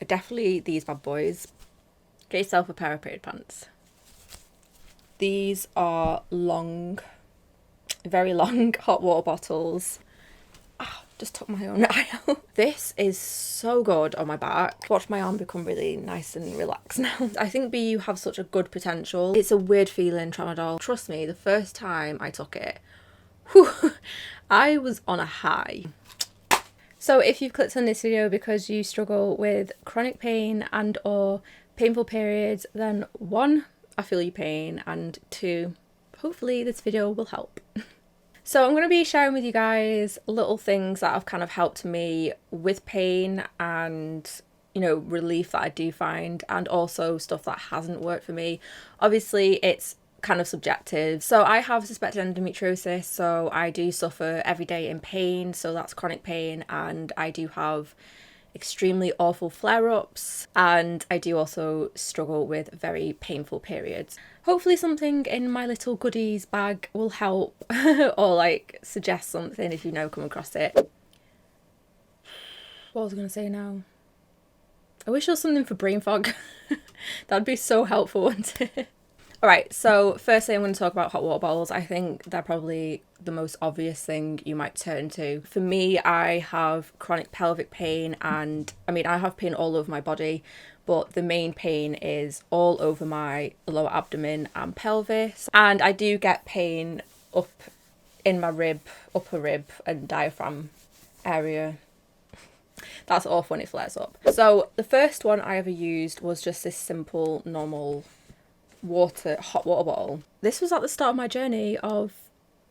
are definitely these bad boys. Get yourself a pair of period pants. These are long, very long hot water bottles. Just took my own eye out. This is so good on my back. Watch my arm become really nice and relaxed now. I think BU have such a good potential. It's a weird feeling, Tramadol. Trust me, the first time I took it, whew, I was on a high. So if you've clicked on this video because you struggle with chronic pain and or painful periods, then 1, I feel your pain, and 2, hopefully this video will help. So I'm going to be sharing with you guys little things that have kind of helped me with pain and, you know, relief that I do find, and also stuff that hasn't worked for me. Obviously, it's kind of subjective. So I have suspected endometriosis, so I do suffer every day in pain, so that's chronic pain, and I do have extremely awful flare-ups, and I do also struggle with very painful periods. Hopefully something in my little goodies bag will help or like suggest something if you know come across it. What was I going to say now? I wish there was something for brain fog. That'd be so helpful, wouldn't it? Alright, so firstly I'm going to talk about hot water bottles. I think they're probably the most obvious thing you might turn to. For me, I have chronic pelvic pain, and I mean I have pain all over my body, but the main pain is all over my lower abdomen and pelvis, and I do get pain up in my rib, upper rib and diaphragm area. That's awful when it flares up. So the first one I ever used was just this simple normal hot water bottle. This was at the start of my journey of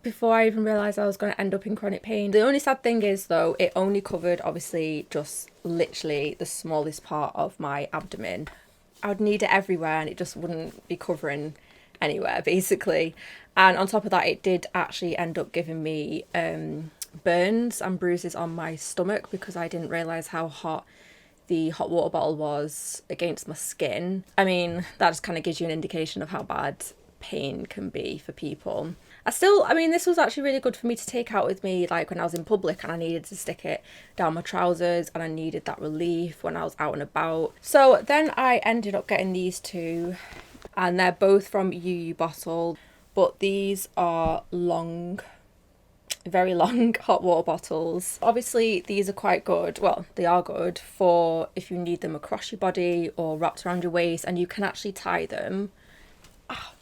before I even realised I was going to end up in chronic pain. The only sad thing is though, it only covered obviously just literally the smallest part of my abdomen. I would need it everywhere and it just wouldn't be covering anywhere basically. And on top of that, it did actually end up giving me burns and bruises on my stomach because I didn't realise how hot the hot water bottle was against my skin. I mean, that just kind of gives you an indication of how bad pain can be for people. I mean, this was actually really good for me to take out with me, like when I was in public and I needed to stick it down my trousers and I needed that relief when I was out and about. So then I ended up getting these two, and they're both from UU Bottle, but these are long, very long hot water bottles. Obviously these are quite good, well they are good for if you need them across your body or wrapped around your waist, and you can actually tie them.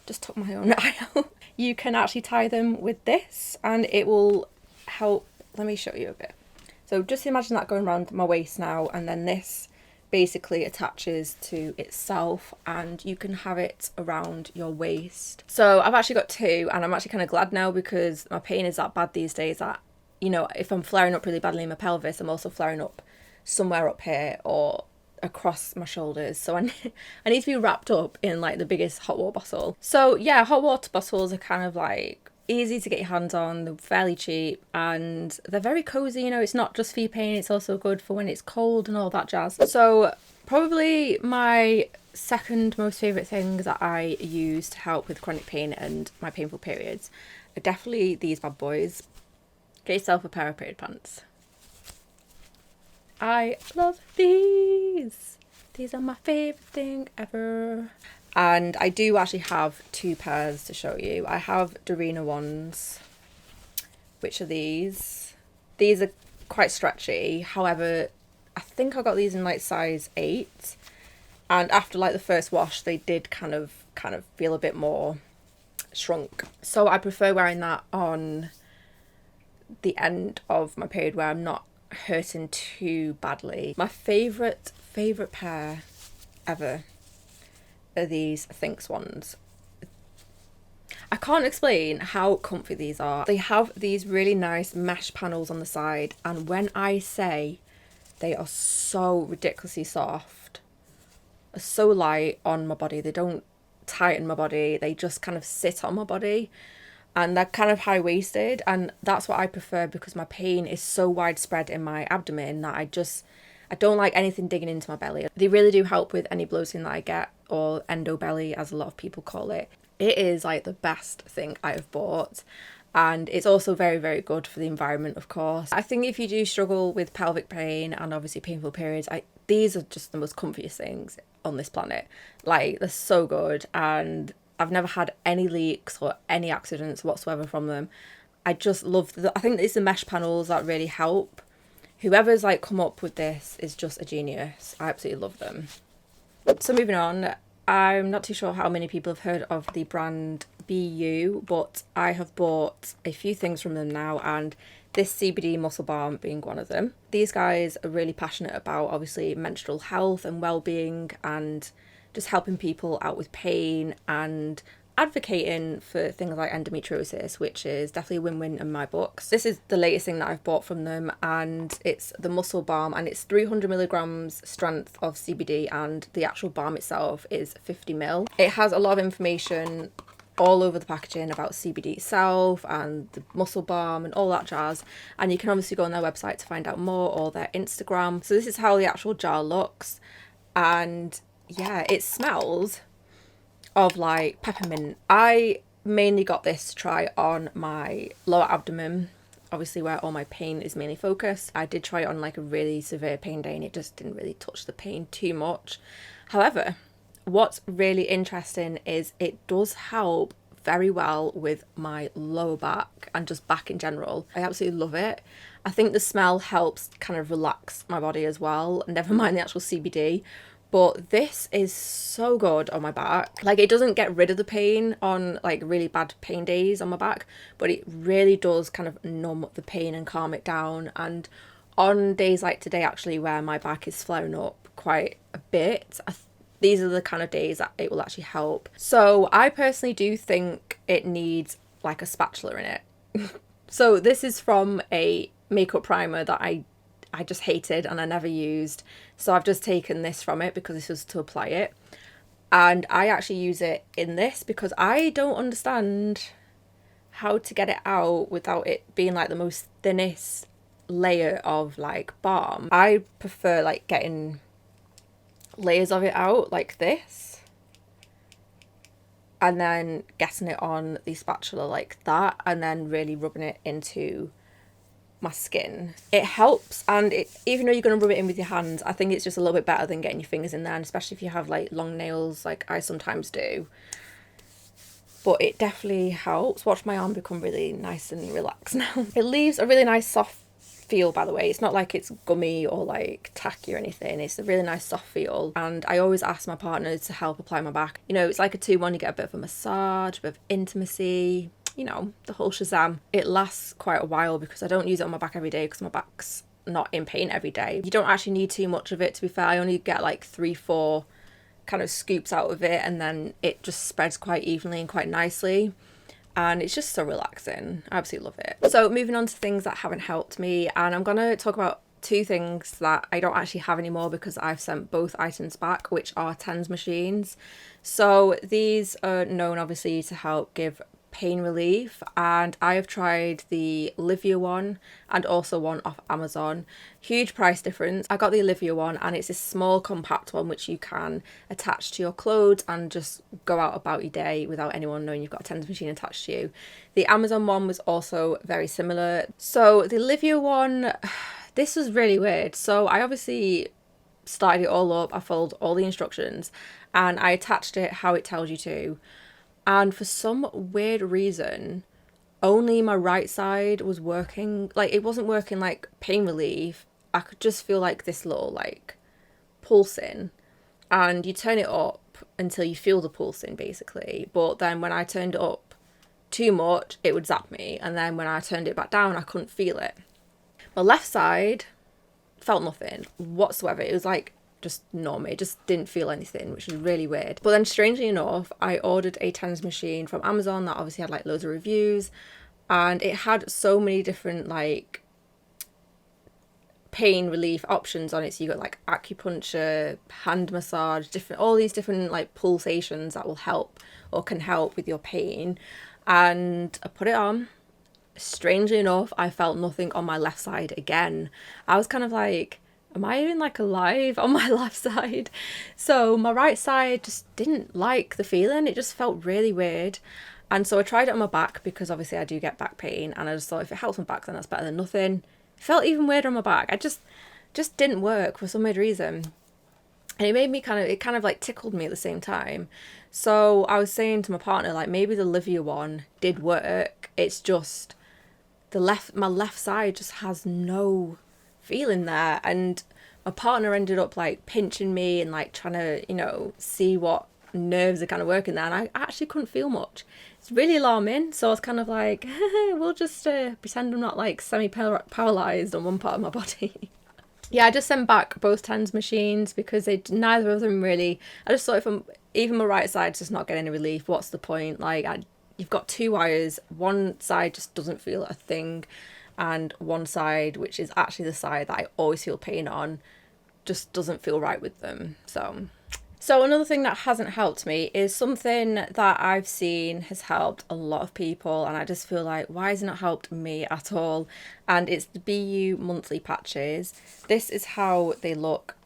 Just took my own eye out. You can actually tie them with this and it will help. Let me show you a bit. So just imagine that going around my waist now, and then this basically attaches to itself and you can have it around your waist. So I've actually got two, and I'm actually kind of glad now because my pain is that bad these days that, you know, if I'm flaring up really badly in my pelvis, I'm also flaring up somewhere up here or across my shoulders. So I need to be wrapped up in like the biggest hot water bottle. So yeah, hot water bottles are kind of like easy to get your hands on, they're fairly cheap, and they're very cozy. You know, it's not just for your pain, it's also good for when it's cold and all that jazz. So probably my second most favourite things that I use to help with chronic pain and my painful periods are definitely these bad boys. Get yourself a pair of period pants. I love these. These are my favourite thing ever. And I do actually have two pairs to show you. I have Dorina ones, which are these. These are quite stretchy. However, I think I got these in like size 8. And after like the first wash, they did kind of feel a bit more shrunk. So I prefer wearing that on the end of my period where I'm not hurting too badly. My favourite pair ever are these Thinx ones. I can't explain how comfy these are. They have these really nice mesh panels on the side, and when I say they are so ridiculously soft, so light on my body, they don't tighten my body, they just kind of sit on my body, and they're kind of high-waisted, and that's what I prefer because my pain is so widespread in my abdomen that I don't like anything digging into my belly. They really do help with any bloating that I get, or endo belly as a lot of people call it. It is like the best thing I have bought, And it's also very, very good for the environment, of course. I think if you do struggle with pelvic pain and obviously painful periods, these are just the most comfiest things on this planet. Like, they're so good, and I've never had any leaks or any accidents whatsoever from them. I just love I think it's the mesh panels that really help. Whoever's like come up with this is just a genius. I absolutely love them. So moving on, I'm not too sure how many people have heard of the brand BU, but I have bought a few things from them now, and this CBD muscle balm being one of them. These guys are really passionate about obviously menstrual health and well-being, and just helping people out with pain and advocating for things like endometriosis, which is definitely a win-win in my books. This is the latest thing that I've bought from them, and it's the muscle balm, and it's 300 milligrams strength of CBD, and the actual balm itself is 50 ml. It has a lot of information all over the packaging about CBD itself and the muscle balm and all that jazz, and you can obviously go on their website to find out more, or their Instagram. So this is how the actual jar looks, and yeah, it smells of like peppermint. I mainly got this to try on my lower abdomen, obviously where all my pain is mainly focused. I did try it on like a really severe pain day, and it just didn't really touch the pain too much. However, what's really interesting is it does help very well with my lower back and just back in general. I absolutely love it. I think the smell helps kind of relax my body as well, never mind the actual CBD. But this is so good on my back. Like, it doesn't get rid of the pain on like really bad pain days on my back, but it really does kind of numb the pain and calm it down. And on days like today, actually, where my back is flaring up quite a bit, these are the kind of days that it will actually help. So I personally do think it needs like a spatula in it. So this is from a makeup primer that I just hated and I never used. So I've just taken this from it because this was to apply it. And I actually use it in this because I don't understand how to get it out without it being like the most thinnest layer of like balm. I prefer like getting layers of it out like this, and then getting it on the spatula like that, and then really rubbing it into my skin. It helps, and even though you're going to rub it in with your hands, I think it's just a little bit better than getting your fingers in there, and especially if you have like long nails like I sometimes do. But it definitely helps. Watch my arm become really nice and relaxed now. It leaves a really nice soft feel, by the way. It's not like it's gummy or like tacky or anything. It's a really nice soft feel, and I always ask my partner to help apply my back. You know, it's like a 2-1. You get a bit of a massage, a bit of intimacy, you know, the whole shazam. It lasts quite a while because I don't use it on my back every day because my back's not in pain every day. You don't actually need too much of it, to be fair. I only get like 3-4 kind of scoops out of it, and then it just spreads quite evenly and quite nicely, and it's just so relaxing. I absolutely love it. So moving on to things that haven't helped me, and I'm gonna talk about 2 things that I don't actually have anymore because I've sent both items back, which are TENS machines. So these are known obviously to help give pain relief, and I have tried the Livia one and also one off Amazon. Huge price difference. I got the Livia one, and it's a small compact one which you can attach to your clothes and just go out about your day without anyone knowing you've got a TENS machine attached to you. The Amazon one was also very similar. So the Livia one, this was really weird. So I obviously started it all up, I followed all the instructions, and I attached it how it tells you to. And for some weird reason, only my right side was working. Like, it wasn't working like pain relief. I could just feel like this little like pulsing, and you turn it up until you feel the pulsing basically. But then when I turned it up too much, it would zap me, and then when I turned it back down, I couldn't feel it. My left side felt nothing whatsoever. It was like just normal. It just didn't feel anything, which is really weird. But then strangely enough, I ordered a TENS machine from Amazon that obviously had like loads of reviews, and it had so many different like pain relief options on it. So you got like acupuncture, hand massage, all these different like pulsations that will help or can help with your pain. And I put it on. Strangely enough, I felt nothing on my left side again. I was kind of like, am I even like alive on my left side? So my right side just didn't like the feeling. It just felt really weird. And so I tried it on my back because obviously I do get back pain, and I just thought if it helps my back then that's better than nothing. It felt even weirder on my back. I just didn't work for some weird reason. And it made me kind of like tickled me at the same time. So I was saying to my partner, like, maybe the Livia one did work. It's just my left side just has no feeling there. And my partner ended up like pinching me and like trying to, you know, see what nerves are kind of working there. And I actually couldn't feel much. It's really alarming. So I was kind of like, we'll just pretend I'm not like semi-paralyzed on one part of my body. Yeah, I just sent back both TENS machines because neither of them really. I just thought even my right side's just not getting any relief, what's the point? Like, you've got two wires. One side just doesn't feel a thing, and one side, which is actually the side that I always feel pain on, just doesn't feel right with them. So another thing that hasn't helped me is something that I've seen has helped a lot of people, and I just feel like, why hasn't it helped me at all? And it's the BU monthly patches. This is how they look.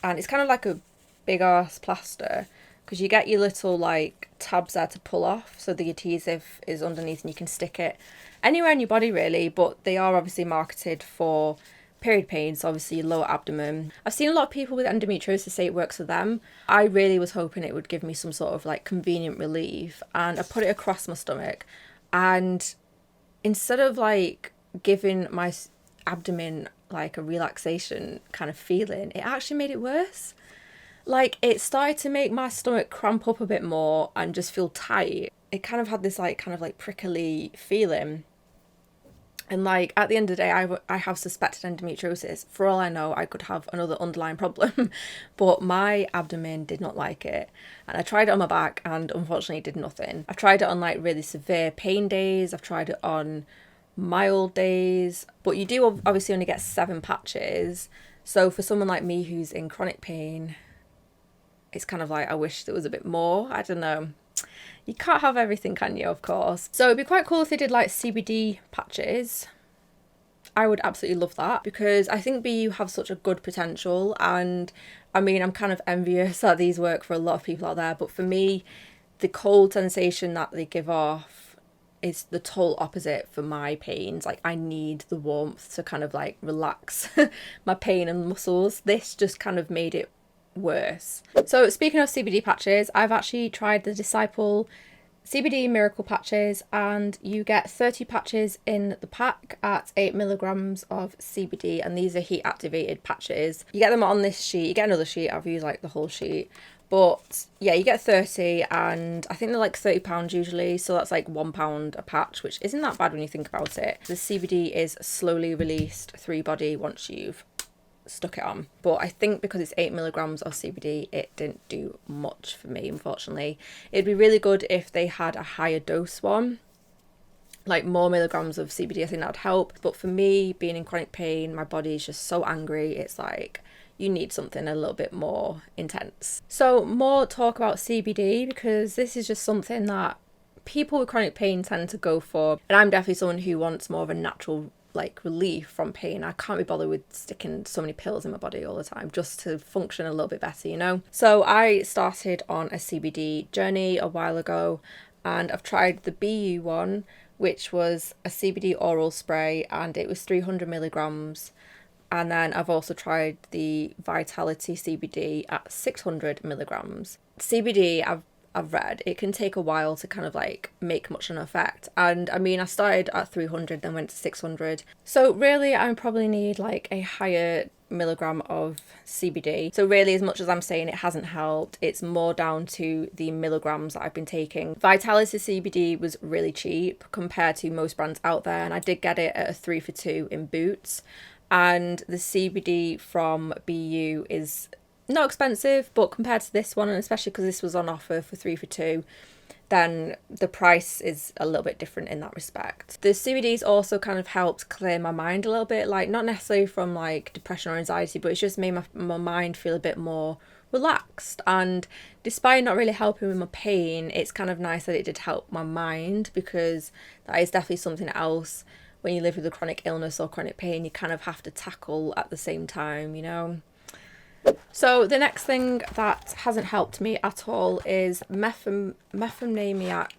And it's kind of like a big ass plaster, because you get your little like tabs there to pull off, so the adhesive is underneath and you can stick it anywhere in your body really, but they are obviously marketed for period pains, obviously lower abdomen. I've seen a lot of people with endometriosis say it works for them. I really was hoping it would give me some sort of like convenient relief, and I put it across my stomach, and instead of like giving my abdomen like a relaxation kind of feeling, it actually made it worse. Like, it started to make my stomach cramp up a bit more and just feel tight. It kind of had this like kind of like prickly feeling. And like at the end of the day, I have suspected endometriosis. For all I know, I could have another underlying problem, but my abdomen did not like it. And I tried it on my back and unfortunately it did nothing. I've tried it on like really severe pain days. I've tried it on mild days, but you do obviously only get 7 patches. So for someone like me who's in chronic pain, it's kind of like, I wish there was a bit more. I don't know. You can't have everything, can you? Of course. So it'd be quite cool if they did like CBD patches. I would absolutely love that, because I think BU have such a good potential, and I mean, I'm kind of envious that these work for a lot of people out there, but for me, the cold sensation that they give off is the total opposite for my pains. Like, I need the warmth to kind of like relax my pain and muscles. This just kind of made it worse. So speaking of CBD patches, I've actually tried the Disciple CBD miracle patches, and you get 30 patches in the pack at 8 milligrams of CBD, and these are heat activated patches. You get them on this sheet. You get another sheet. I've used like the whole sheet, but yeah, you get 30, and I think they're like £30 usually, so that's like £1 a patch, which isn't that bad when you think about it. The CBD is slowly released through your body once you've stuck it on, but I think because it's 8 milligrams of CBD, it didn't do much for me, unfortunately. It'd be really good if they had a higher dose one, like more milligrams of CBD. I think that would help, but for me, being in chronic pain, my body is just so angry. It's like, you need something a little bit more intense. So more talk about CBD, because this is just something that people with chronic pain tend to go for, and I'm definitely someone who wants more of a natural like relief from pain. I can't be bothered with sticking so many pills in my body all the time just to function a little bit better, you know? So I started on a CBD journey a while ago, and I've tried the BU one, which was a CBD oral spray, and it was 300 milligrams. And then I've also tried the Vitality CBD at 600 milligrams. CBD, I've read it can take a while to kind of like make much of an effect, and I mean, I started at 300 then went to 600, so really I probably need like a higher milligram of CBD. So really, as much as I'm saying it hasn't helped, it's more down to the milligrams that I've been taking. Vitality CBD was really cheap compared to most brands out there, and I did get it at a 3 for 2 in Boots, and the CBD from BU is not expensive, but compared to this one, and especially because this was on offer for 3 for 2, then the price is a little bit different in that respect. The CBD's also kind of helped clear my mind a little bit, like not necessarily from like depression or anxiety, but it's just made my mind feel a bit more relaxed. And despite not really helping with my pain, it's kind of nice that it did help my mind, because that is definitely something else when you live with a chronic illness or chronic pain you kind of have to tackle at the same time, you know? So the next thing that hasn't helped me at all is methylmalonic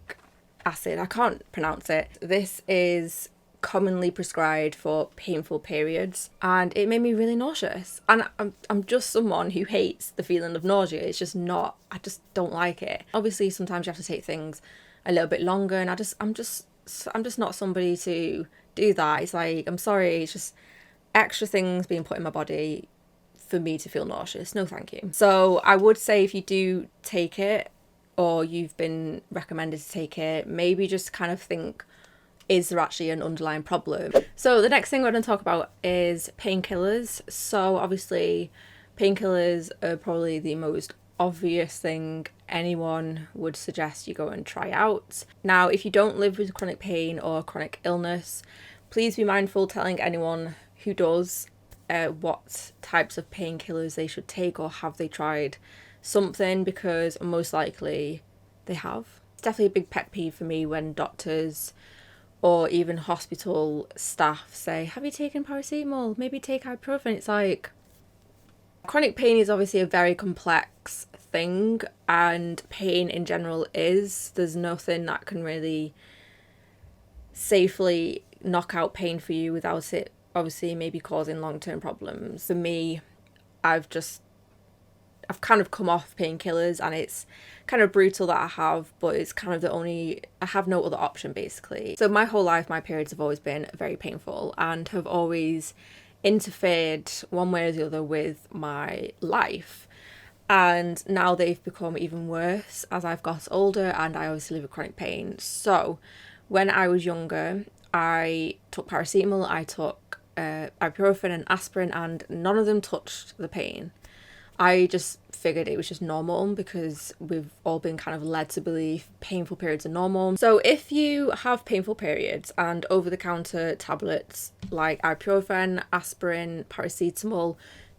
acid. I can't pronounce it. This is commonly prescribed for painful periods, and it made me really nauseous. And I'm just someone who hates the feeling of nausea. It's just not, I just don't like it. Obviously sometimes you have to take things a little bit longer, and I'm just not somebody to do that. It's like, I'm sorry, it's just extra things being put in my body for me to feel nauseous. No thank you. So I would say if you do take it, or you've been recommended to take it, maybe just kind of think, is there actually an underlying problem? So the next thing we're going to talk about is painkillers. So obviously painkillers are probably the most obvious thing anyone would suggest you go and try out. Now, if you don't live with chronic pain or chronic illness, please be mindful telling anyone who does what types of painkillers they should take, or have they tried something, because most likely they have. It's definitely a big pet peeve for me when doctors or even hospital staff say, have you taken paracetamol? Maybe take ibuprofen. It's like, chronic pain is obviously a very complex thing, and pain in general is. There's nothing that can really safely knock out pain for you without it obviously maybe causing long-term problems. For me, I've kind of come off painkillers, and it's kind of brutal that I have, but it's kind of I have no other option basically. So my whole life, my periods have always been very painful and have always interfered one way or the other with my life. And now they've become even worse as I've got older, and I obviously live with chronic pain. So when I was younger, I took paracetamol, I took ibuprofen and aspirin, and none of them touched the pain. I just figured it was just normal, because we've all been kind of led to believe painful periods are normal. So if you have painful periods and over-the-counter tablets like ibuprofen, aspirin, paracetamol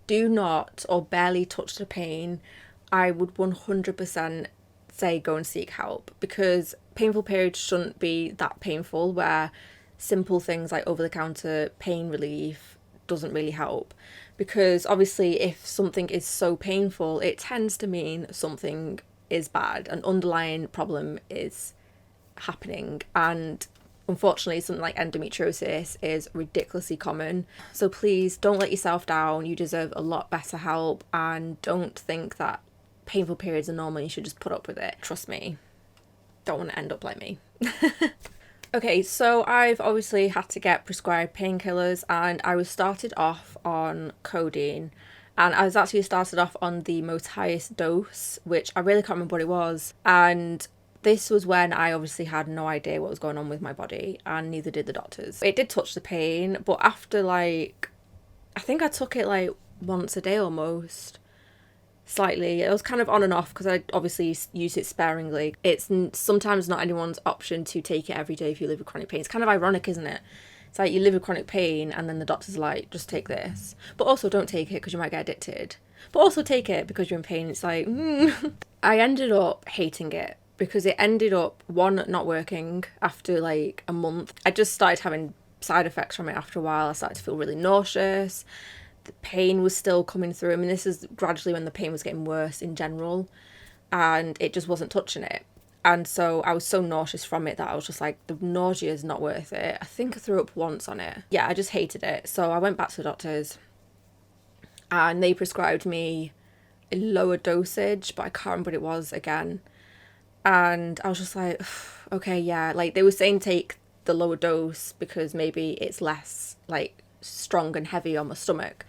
do not or barely touch the pain, I would 100% say go and seek help, because painful periods shouldn't be that painful where simple things like over-the-counter pain relief doesn't really help. Because obviously if something is so painful, it tends to mean something is bad, an underlying problem is happening. And unfortunately something like endometriosis is ridiculously common. So please don't let yourself down. You deserve a lot better help, and don't think that painful periods are normal, you should just put up with it. Trust me, don't want to end up like me. Okay, so I've obviously had to get prescribed painkillers, and I was started off on codeine, and I was actually started off on the most highest dose, which I really can't remember what it was. And this was when I obviously had no idea what was going on with my body, and neither did the doctors. It did touch the pain, but after I think I took it like once a day almost. Slightly. It was kind of on and off because I obviously use it sparingly. It's sometimes not anyone's option to take it every day if you live with chronic pain. It's kind of ironic, isn't it? It's like you live with chronic pain and then the doctor's like, just take this. But also don't take it because you might get addicted. But also take it because you're in pain. It's like, I ended up hating it because it ended up, one, not working after like a month. I just started having side effects from it after a while. I started to feel really nauseous. The pain was still coming through. I mean, this is gradually when the pain was getting worse in general, and it just wasn't touching it. And so I was so nauseous from it that I was just like, the nausea is not worth it. I think I threw up once on it. Yeah, I just hated it. So I went back to the doctors and they prescribed me a lower dosage, but I can't remember what it was again. And I was just like, okay, yeah. Like they were saying take the lower dose because maybe it's less like strong and heavy on my stomach.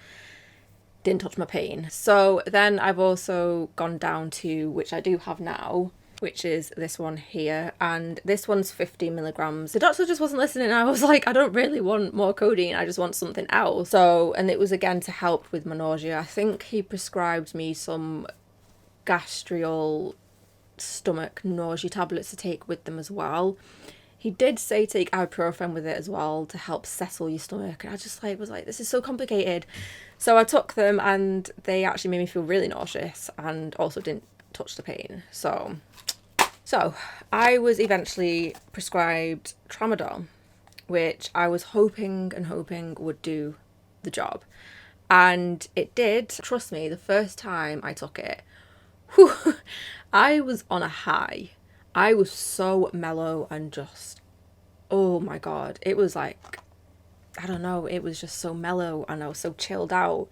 Didn't touch my pain. So then I've also gone down to, which I do have now, which is this one here, and this one's 50 milligrams. The doctor just wasn't listening. I was like, I don't really want more codeine, I just want something else. So, and it was again to help with my nausea. I think he prescribed me some gastrial stomach nausea tablets to take with them as well. He did say take ibuprofen with it as well to help settle your stomach. And I just was like, this is so complicated. So I took them and they actually made me feel really nauseous and also didn't touch the pain. So I was eventually prescribed Tramadol, which I was hoping would do the job. And it did. Trust me, the first time I took it, whew, I was on a high. I was so mellow and just, oh my God. It was like, I don't know, it was just so mellow and I was so chilled out.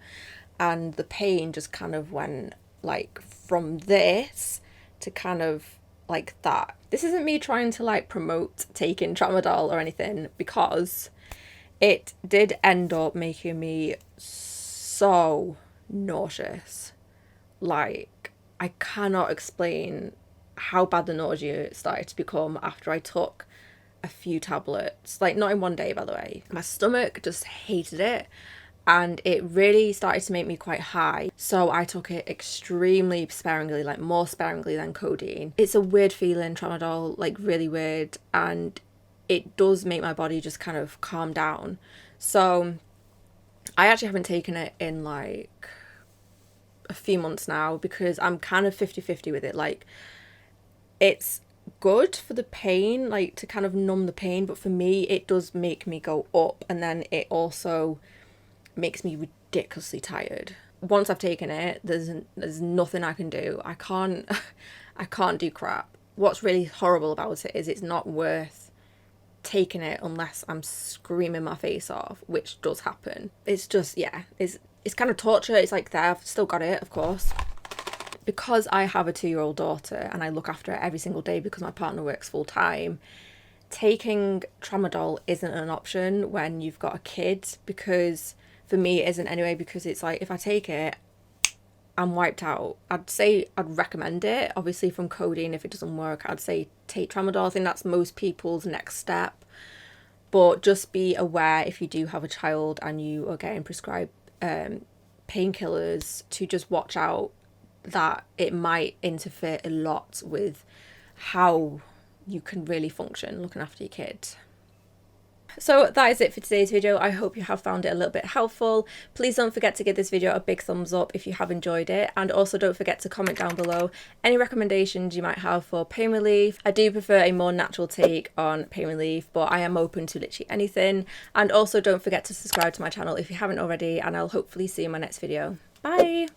And the pain just kind of went like from this to kind of like that. This isn't me trying to like promote taking Tramadol or anything, because it did end up making me so nauseous. Like, I cannot explain how bad the nausea started to become after I took a few tablets. Like, not in one day, by the way. My stomach just hated it, and it really started to make me quite high. So I took it extremely sparingly, like more sparingly than codeine. It's a weird feeling, Tramadol, like really weird, and it does make my body just kind of calm down. So I actually haven't taken it in like a few months now, because I'm kind of 50-50 with it. Like, it's good for the pain, like to kind of numb the pain, but for me it does make me go up, and then it also makes me ridiculously tired. Once I've taken it, there's nothing I can do. I can't I can't do crap. What's really horrible about it is it's not worth taking it unless I'm screaming my face off, which does happen. It's just, yeah, it's kind of torture. It's like there, I've still got it, of course. Because I have a 2-year-old daughter and I look after her every single day because my partner works full time, taking Tramadol isn't an option when you've got a kid, because for me it isn't anyway, because it's like if I take it, I'm wiped out. I'd say I'd recommend it. Obviously from codeine, if it doesn't work, I'd say take Tramadol. I think that's most people's next step. But just be aware, if you do have a child and you are getting prescribed painkillers, to just watch out that it might interfere a lot with how you can really function looking after your kid. So that is it for today's video. I hope you have found it a little bit helpful. Please don't forget to give this video a big thumbs up if you have enjoyed it, and also don't forget to comment down below any recommendations you might have for pain relief. I do prefer a more natural take on pain relief, but I am open to literally anything. And also don't forget to subscribe to my channel if you haven't already, and I'll hopefully see you in my next video. Bye!